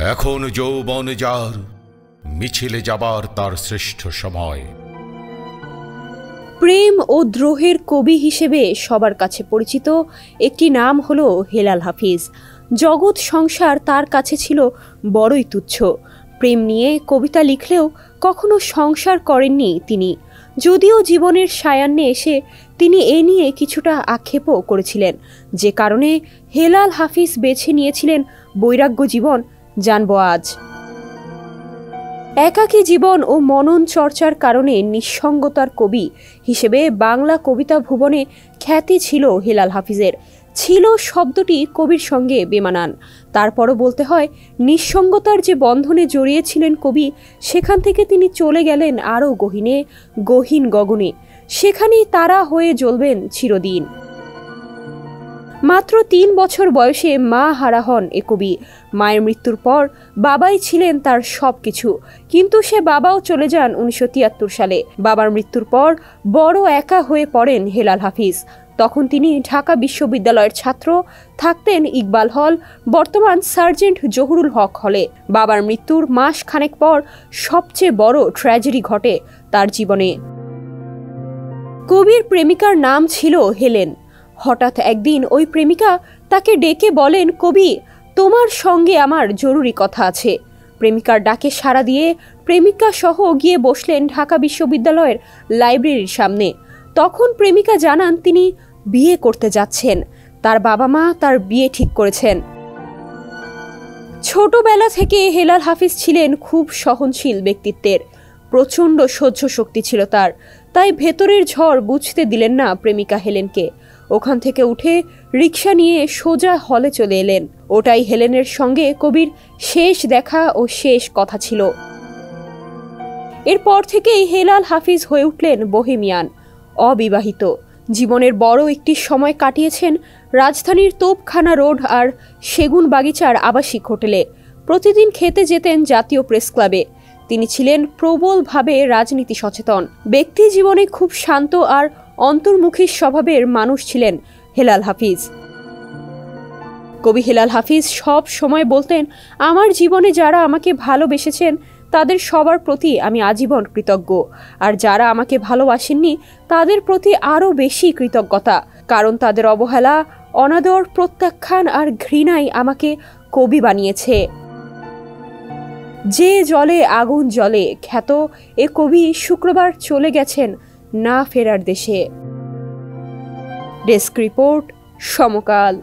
এখন যৌবন যার, মিছিলে যাবার তার শ্রেষ্ঠ সময়। প্রেম ও দ্রোহের কবি হিসেবে সবার কাছে পরিচিত একটি নাম হলো হেলাল হাফিজ। জগৎ সংসার তার কাছে ছিল বড়ই তুচ্ছ। প্রেম নিয়ে কবিতা লিখলেও কখনো সংসার করেননি তিনি, যদিও জীবনের সায়ান্নে এসে তিনি এ নিয়ে কিছুটা আক্ষেপও করেছিলেন, যে কারণে হেলাল হাফিজ বেছে নিয়েছিলেন বৈরাগ্য জীবন। জানব আজ। একাকী জীবন ও মনন চর্চার কারণে নিঃসঙ্গতার কবি হিসেবে বাংলা কবিতা ভুবনে খ্যাতি ছিল হেলাল হাফিজের। ছিল শব্দটি কবির সঙ্গে বেমানান। তারপরও বলতে হয়, নিঃসঙ্গতার যে বন্ধনে জড়িয়েছিলেন কবি, সেখান থেকে তিনি চলে গেলেন আরও গহীনে, গহীন গগনে। সেখানেই তারা হয়ে জ্বলবেন চিরদিন। মাত্র ৩ বছর বয়সে মা হারা হন এ কবি। মায়ের মৃত্যুর পর বাবাই ছিলেন তার সব কিছু, কিন্তু সে বাবাও চলে যান ১৯৭৩ সালে। বাবার মৃত্যুর পর বড় একা হয়ে পড়েন হেলাল হাফিজ। তখন তিনি ঢাকা বিশ্ববিদ্যালয়ের ছাত্র, থাকতেন ইকবাল হল, বর্তমান সার্জেন্ট জহুরুল হক হলে। বাবার মৃত্যুর মাস খানেক পর সবচেয়ে বড় ট্র্যাজেডি ঘটে তার জীবনে। কবির প্রেমিকার নাম ছিল হেলেন। হঠাৎ একদিন ওই প্রেমিকা তাকে ডেকে বলেন, কবি, তোমার সঙ্গে আমার জরুরি কথা আছে। প্রেমিকার ডাকে সাড়া দিয়ে প্রেমিকা সহ গিয়ে বসলেন ঢাকা বিশ্ববিদ্যালয়ের লাইব্রেরির সামনে। তখন প্রেমিকা জানান তিনি বিয়ে করতে যাচ্ছেন। তার বাবা মা তার বিয়ে ঠিক করেছেন। ছোটবেলা থেকে হেলাল হাফিজ ছিলেন খুব সহনশীল ব্যক্তিত্বের। প্রচণ্ড সহ্য শক্তি ছিল তার। তাই ভেতরের ঝড় বুঝতে দিলেন না প্রেমিকা হেলেনকে। ওখান থেকে উঠে রিকশা নিয়ে সোজা হলে চলে এলেন। ওটাই হেলেনের সঙ্গে কবির শেষ দেখা ও শেষ কথা ছিল। এরপর থেকেই হেলাল হাফিজ হয়ে উঠলেন বোহেমিয়ান, অবিবাহিত। জীবনের বড় একটি সময় কাটিয়েছেন রাজধানীর তোপখানা রোড আর সেগুন বাগিচার আবাসিক হোটেলে। প্রতিদিন খেতে যেতেন জাতীয় প্রেস ক্লাবে। তিনি ছিলেন প্রবলভাবে রাজনীতি সচেতন। ব্যক্তি জীবনে খুব শান্ত আর অন্তর্মুখী স্বভাবের মানুষ ছিলেন হেলাল হাফিজ। কবি হেলাল হাফিজ সব সময় বলতেন, আমার জীবনে যারা আমাকে ভালোবেসেছেন তাদের সবার প্রতি আমি আজীবন কৃতজ্ঞ, আর যারা আমাকে ভালোবাসেননি তাদের প্রতি আরও বেশি কৃতজ্ঞতা, কারণ তাদের অবহেলা, অনাদর, প্রত্যাখ্যান আর ঘৃণাই আমাকে কবি বানিয়েছে। যে জলে আগুন জ্বলে খ্যাত এ কবি শুক্রবার চলে গেছেন না ফেরার দেশে। ডেস্ক রিপোর্ট, সমকাল।